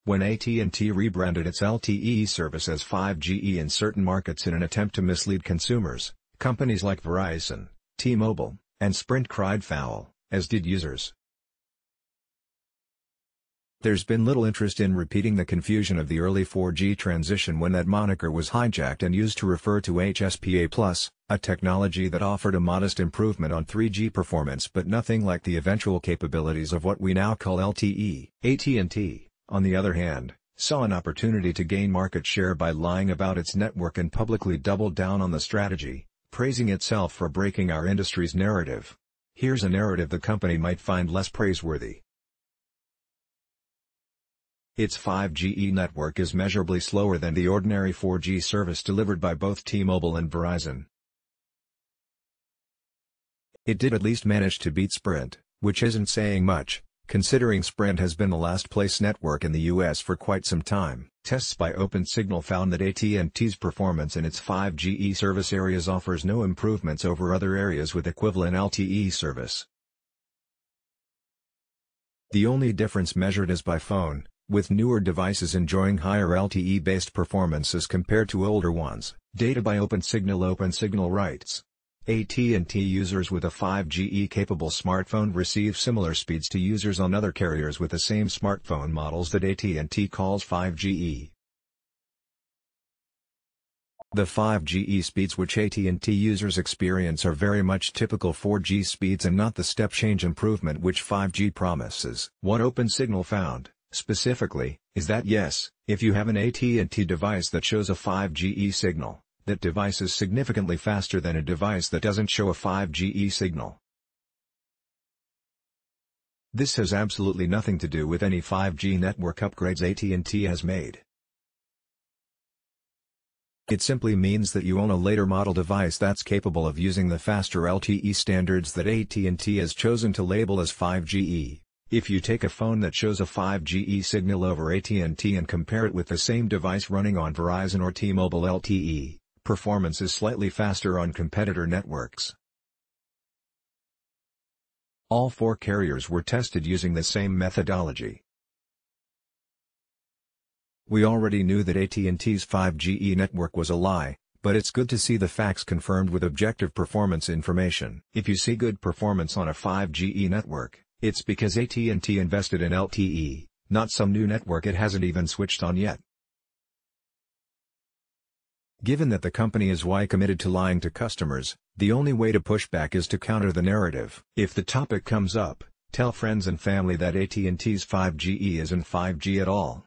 When AT&T rebranded its LTE service as 5G in certain markets in an attempt to mislead consumers, companies like Verizon, T-Mobile, and Sprint cried foul, as did users. There's been little interest in repeating the confusion of the early 4G transition when that moniker was hijacked and used to refer to HSPA+, a technology that offered a modest improvement on 3G performance but nothing like the eventual capabilities of what we now call LTE. AT&T, on the other hand, saw an opportunity to gain market share by lying about its network and publicly doubled down on the strategy, praising itself for breaking our industry's narrative. Here's a narrative the company might find less praiseworthy. Its 5G network is measurably slower than the ordinary 4G service delivered by both T-Mobile and Verizon. It did at least manage to beat Sprint, which isn't saying much, considering Sprint has been the last-place network in the US for quite some time. Tests by OpenSignal found that AT&T's performance in its 5G service areas offers no improvements over other areas with equivalent LTE service. The only difference measured is by phone, with newer devices enjoying higher LTE-based performance as compared to older ones. Data by OpenSignal writes, AT&T users with a 5G-capable smartphone receive similar speeds to users on other carriers with the same smartphone models that AT&T calls 5G. The 5G speeds which AT&T users experience are very much typical 4G speeds and not the step-change improvement which 5G promises. What OpenSignal found, specifically, is that yes, if you have an AT&T device that shows a 5G signal, that device is significantly faster than a device that doesn't show a 5G signal. This has absolutely nothing to do with any 5G network upgrades AT&T has made. It simply means that you own a later model device that's capable of using the faster LTE standards that AT&T has chosen to label as 5G. If you take a phone that shows a 5G signal over AT&T and compare it with the same device running on Verizon or T-Mobile LTE, performance is slightly faster on competitor networks. All four carriers were tested using the same methodology. We already knew that AT&T's 5G network was a lie, but it's good to see the facts confirmed with objective performance information. If you see good performance on a 5G network, it's because AT&T invested in LTE, not some new network it hasn't even switched on yet. Given that the company is committed to lying to customers, the only way to push back is to counter the narrative. If the topic comes up, tell friends and family that AT&T's 5G isn't 5G at all.